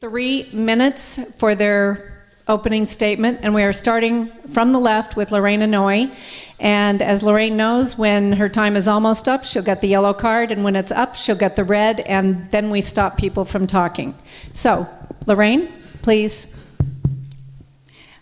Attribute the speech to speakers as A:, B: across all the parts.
A: 3 minutes for their opening statement, and we are starting from the left with Lorena Noe. And as Lorraine knows, when her time is almost up, she'll get the yellow card, and when it's up, she'll get the red, and then we stop people from talking. So, Lorraine, please.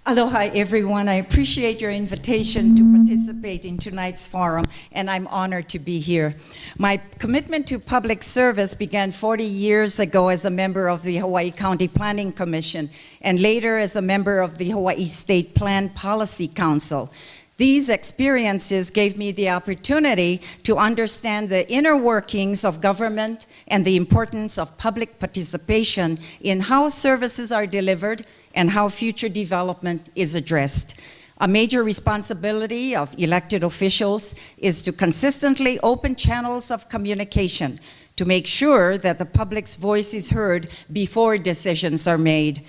B: Aloha, everyone. I appreciate your invitation to participate in tonight's forum, and I'm honored to be here. My commitment to public service began 40 years ago as a member of the Hawaii County Planning Commission, and later as a member of the Hawaii State Plan Policy Council. These experiences gave me the opportunity to understand the inner workings of government and the importance of public participation in how services are delivered and how future development is addressed. A major responsibility of elected officials is to consistently open channels of communication to make sure that the public's voice is heard before decisions are made.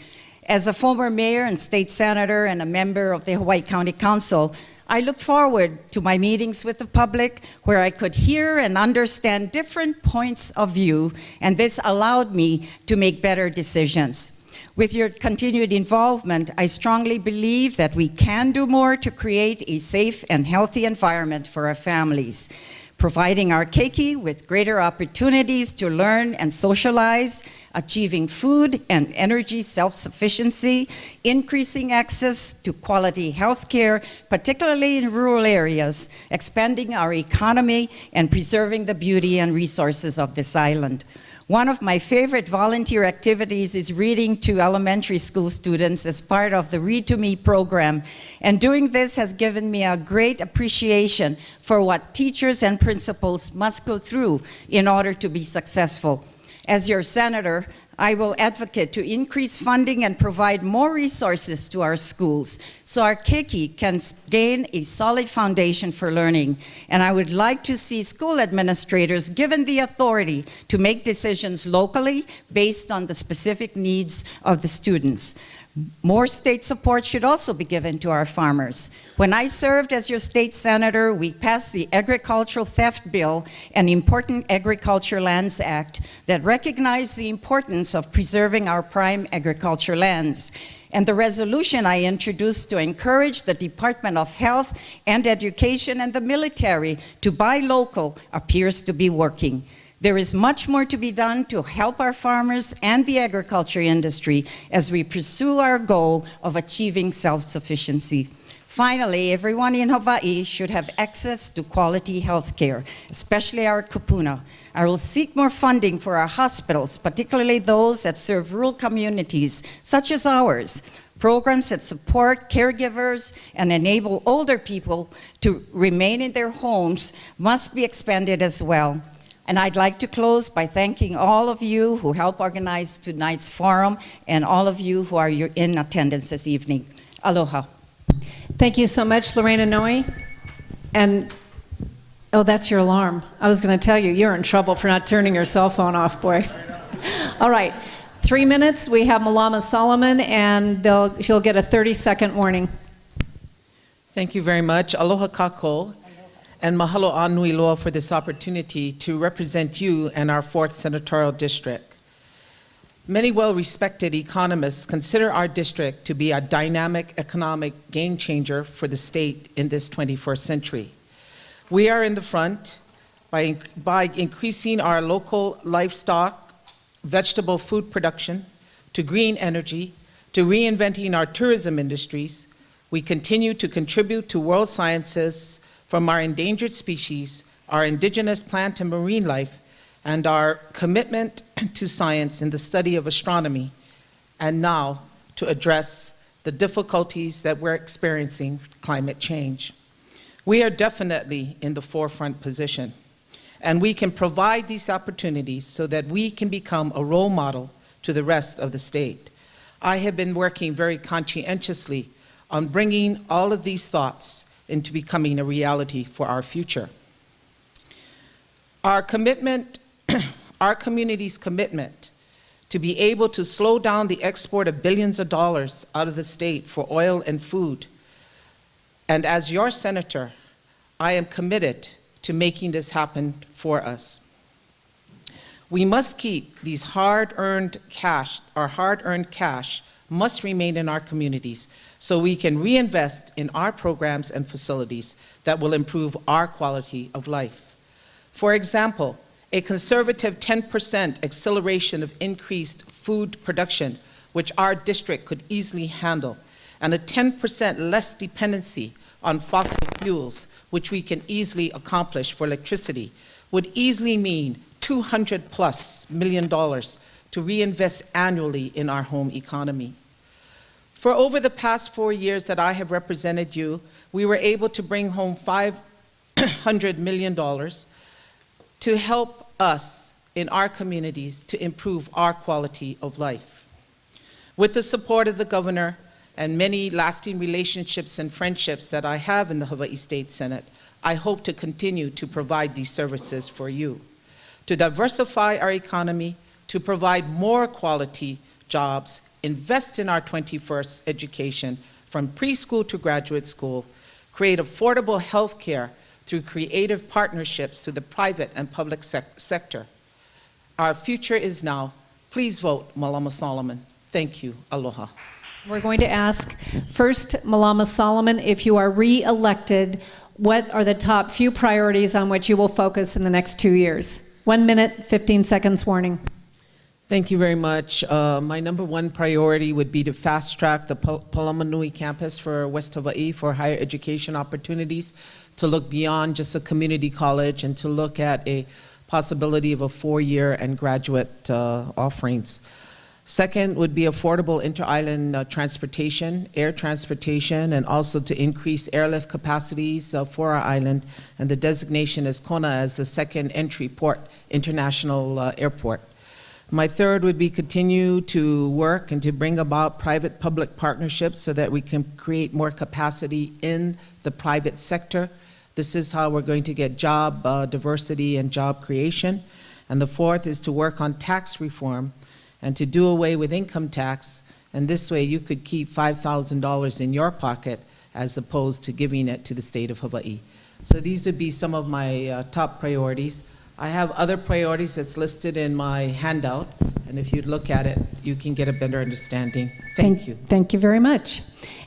B: As a former mayor and state senator and a member of the Hawaii County Council, I looked forward to my meetings with the public where I could hear and understand different points of view, and this allowed me to make better decisions. With your continued involvement, I strongly believe that we can do more to create a safe and healthy environment for our families, providing our keiki with greater opportunities to learn and socialize, achieving food and energy self-sufficiency, increasing access to quality health care, particularly in rural areas, expanding our economy, and preserving the beauty and resources of this island. One of my favorite volunteer activities is reading to elementary school students as part of the Read to Me program, and doing this has given me a great appreciation for what teachers and principals must go through in order to be successful. As your senator, I will advocate to increase funding and provide more resources to our schools so our keiki can gain a solid foundation for learning. And I would like to see school administrators given the authority to make decisions locally based on the specific needs of the students. More state support should also be given to our farmers. When I served as your state senator, we passed the Agricultural Theft Bill, an important Agriculture Lands Act that recognized the importance of preserving our prime agriculture lands. And the resolution I introduced to encourage the Department of Health and Education and the military to buy local appears to be working. There is much more to be done to help our farmers and the agriculture industry as we pursue our goal of achieving self-sufficiency. Finally, everyone in Hawaii should have access to quality health care, especially our kupuna. I will seek more funding for our hospitals, particularly those that serve rural communities, such as ours. Programs that support caregivers and enable older people to remain in their homes must be expanded as well. And I'd like to close by thanking all of you who helped organize tonight's forum and all of you who are in attendance this evening. Aloha.
A: Thank you so much, Lorena Noe. And, oh, that's your alarm. I was going to tell you, you're in trouble for not turning your cell phone off, boy. All right, 3 minutes. We have Malama Solomon, and she'll get a 30-second warning.
C: Thank you very much. Aloha kako. And mahalo a nui loa for this opportunity to represent you and our 4th Senatorial District. Many well-respected economists consider our district to be a dynamic economic game changer for the state in this 21st century. We are in the front by increasing our local livestock, vegetable food production, to green energy, to reinventing our tourism industries. We continue to contribute to world sciences, from our endangered species, our indigenous plant and marine life, and our commitment to science in the study of astronomy, and now to address the difficulties that we're experiencing, climate change. We are definitely in the forefront position, and we can provide these opportunities so that we can become a role model to the rest of the state. I have been working very conscientiously on bringing all of these thoughts into becoming a reality for our future. Our commitment, our community's commitment to be able to slow down the export of billions of dollars out of the state for oil and food. And as your senator, I am committed to making this happen for us. We must keep these hard-earned cash must remain in our communities so we can reinvest in our programs and facilities that will improve our quality of life. For example, a conservative 10% acceleration of increased food production, which our district could easily handle, and a 10% less dependency on fossil fuels, which we can easily accomplish for electricity, would easily mean $200+ million to reinvest annually in our home economy. For over the past 4 years that I have represented you, we were able to bring home $500 million to help us in our communities to improve our quality of life. With the support of the governor and many lasting relationships and friendships that I have in the Hawaii State Senate, I hope to continue to provide these services for you, to diversify our economy, to provide more quality jobs, invest in our 21st education from preschool to graduate school, create affordable health care through creative partnerships through the private and public sector. Our future is now. Please vote Malama Solomon. Thank you. Aloha.
A: We're going to ask first, Malama Solomon, if you are re-elected, what are the top few priorities on which you will focus in the next 2 years? 1 minute, 15 seconds warning.
C: Thank you very much. My number one priority would be to fast track the Palama Nui campus for West Hawaii for higher education opportunities, to look beyond just a community college and to look at a possibility of a 4-year and graduate offerings. Second would be affordable inter-island transportation, air transportation, and also to increase airlift capacities for our island, and the designation as Kona as the second entry port international airport. My third would be continue to work and to bring about private-public partnerships so that we can create more capacity in the private sector. This is how we're going to get job diversity and job creation. And the fourth is to work on tax reform and to do away with income tax. And this way you could keep $5,000 in your pocket as opposed to giving it to the state of Hawaii. So these would be some of my top priorities. I have other priorities that's listed in my handout, and if you look at it, you can get a better understanding. Thank you.
A: Thank you very much.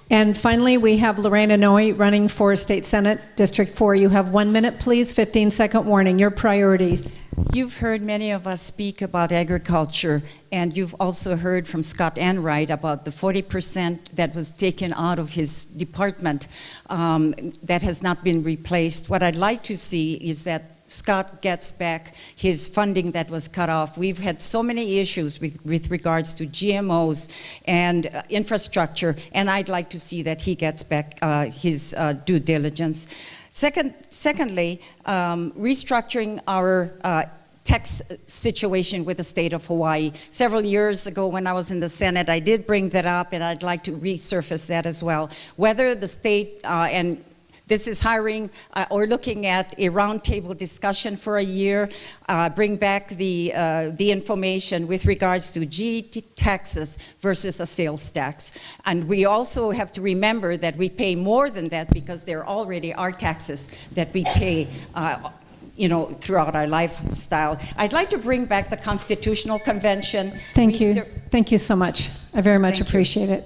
A: And finally, we have Lorena Noe running for State Senate District 4. You have 1 minute, please, 15-second warning. Your priorities.
B: You've heard many of us speak about agriculture, and you've also heard from Scott Enright about the 40% that was taken out of his department that has not been replaced. What I'd like to see is that Scott gets back his funding that was cut off. We've had so many issues with regards to GMOs and infrastructure, and I'd like to see that he gets back his due diligence. Secondly, restructuring our tax situation with the state of Hawaii. Several years ago when I was in the Senate, I did bring that up, and I'd like to resurface that as well. Whether the state and this is hiring or looking at a roundtable discussion for a year, bring back the information with regards to GT taxes versus a sales tax. And we also have to remember that we pay more than that because there already are taxes that we pay throughout our lifestyle. I'd like to bring back the Constitutional Convention.
A: Thank you. Thank you so much. I very much appreciate it.